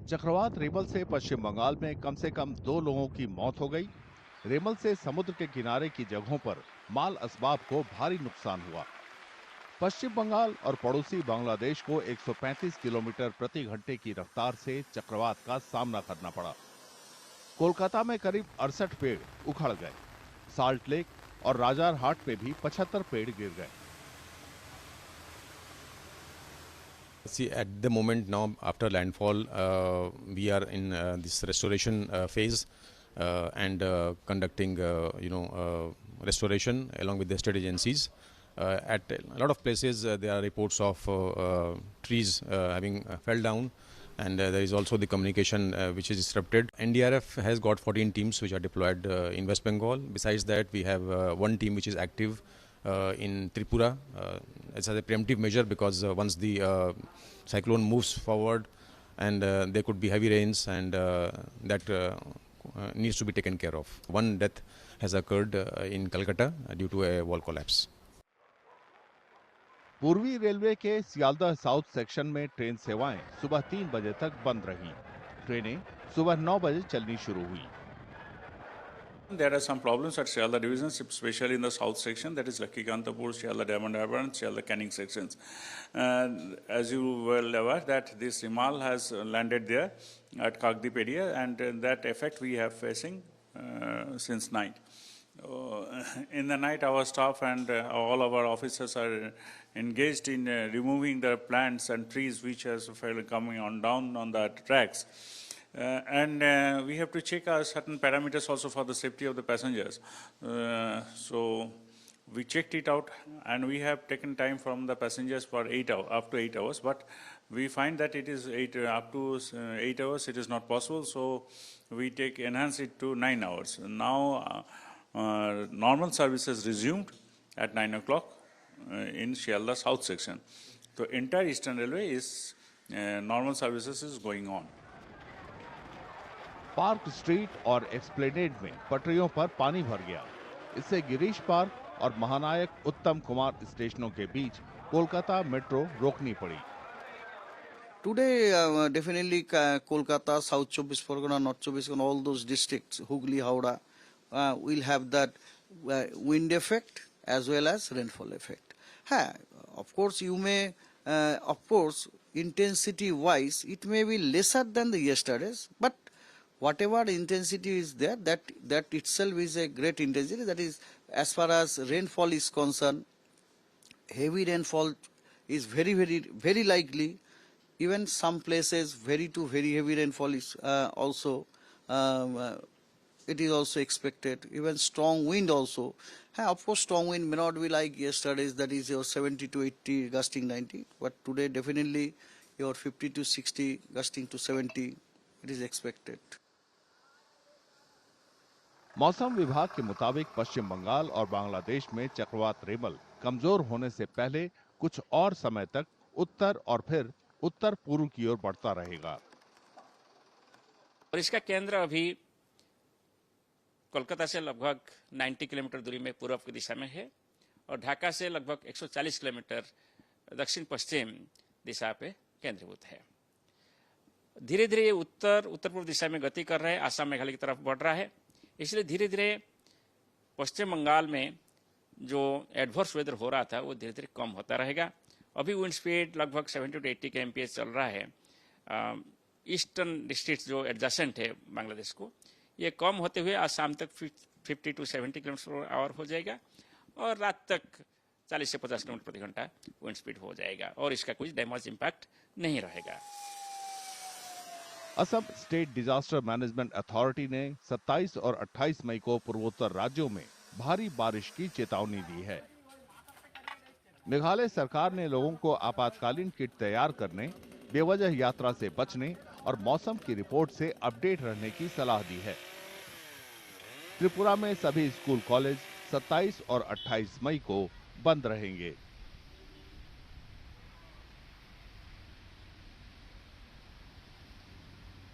चक्रवात रेमल से पश्चिम बंगाल में कम से कम 2 लोगों की मौत हो गई। रेमल से समुद्र के किनारे की जगहों पर माल असबाब को भारी नुकसान हुआ। पश्चिम बंगाल और पड़ोसी बांग्लादेश को 135 किलोमीटर प्रति घंटे की रफ्तार से चक्रवात का सामना करना पड़ा। कोलकाता में करीब 68 पेड़ उखड़ गए। साल्ट लेक और राजार हाट में भी 75 पेड़ गिर गए। See, at the moment now, after landfall, we are in this restoration phase and conducting, restoration along with the state agencies. At a lot of places, there are reports of trees having fell down, and there is also the communication which is disrupted. NDRF has got 14 teams which are deployed in West Bengal. Besides that, we have one team which is active in Tripura. It's a preemptive measure because once the cyclone moves forward and there could be heavy rains and that needs to be taken care of. One death has occurred in Calcutta due to a wall collapse. पूर्वी railway के Sealdah south section में train सेवाएं सुबह 3 बजे तक बंद रहीं। ट्रेनें सुबह 9 बजे चलनी शुरू हुई। There are some problems at Sealdah division, especially in the south section, that is Lakkikantapur, Sealdah Diamond Harbour and Sealdah Canning sections. As you well aware that this Himal has landed there at Kagdip area, and that effect we have facing since night. In the night, our staff and all of our officers are engaged in removing the plants and trees which has coming on down on the tracks. And we have to check certain parameters also for the safety of the passengers. So we checked it out, and we have taken time from the passengers for 8 hours, up to 8 hours. But we find that it is up to 8 hours. It is not possible. So we enhance it to 9 hours. Now normal services resumed at 9 o'clock in Sealdah South section. So entire Eastern Railway is normal services is going on. Park street और explained में पटरियों पर पानी भर गया। इससे Girish park और महानायक उत्तम कुमार स्टेशनों के बीच कोलकाता मेट्रो रोकनी पड़ी। Today, definitely Kolkata, South Chobis Pargana, North Chobis Pargana, all those districts, Hooghly, Howrah, will have that wind effect as well as rainfall effect. Of course, you may, intensity-wise, it may be lesser than the yesterday's, but whatever intensity is there, that itself is a great intensity. That is, as far as rainfall is concerned, heavy rainfall is very, very, very likely. Even some places, very heavy rainfall is also, it is also expected. Even strong wind also. Of course, strong wind may not be like yesterday's, that is your 70 to 80, gusting 90. But today, definitely, your 50 to 60, gusting to 70, it is expected. मौसम विभाग के मुताबिक पश्चिम बंगाल और बांग्लादेश में चक्रवात रेमल कमजोर होने से पहले कुछ और समय तक उत्तर और फिर उत्तर पूर्व की ओर बढ़ता रहेगा। और इसका केंद्र अभी कोलकाता से लगभग 90 किलोमीटर दूरी में पूर्व की दिशा में है और ढाका से लगभग 140 किलोमीटर दक्षिण पश्चिम दिशा पे केंद्रीभूत है। धीरे धीरे ये उत्तर पूर्व दिशा में गति कर रहा है, आसाम मेघालय की तरफ बढ़ रहा है। इसलिए धीरे धीरे पश्चिम बंगाल में जो एडवर्स वेदर हो रहा था वो धीरे धीरे कम होता रहेगा। अभी विंड स्पीड लगभग 70 to 80 kmph चल रहा है। ईस्टर्न डिस्ट्रिक्ट जो एडजेसेंट है बांग्लादेश को, ये कम होते हुए आज शाम तक 50 to 70 km/h हो जाएगा और रात तक 40 से 50 km प्रति घंटा विंड स्पीड हो जाएगा और इसका कुछ डैमेज इम्पैक्ट नहीं रहेगा। Assam state disaster management authority ने 27 और 28 मई को पूर्वोत्तर राज्यों में भारी बारिश की चेतावनी दी है। मेघालय सरकार ने लोगों को आपातकालीन किट तैयार करने, बेवजह यात्रा से बचने और मौसम की रिपोर्ट से अपडेट रहने की सलाह दी है। त्रिपुरा में सभी स्कूल कॉलेज 27 और 28 मई को बंद रहेंगे।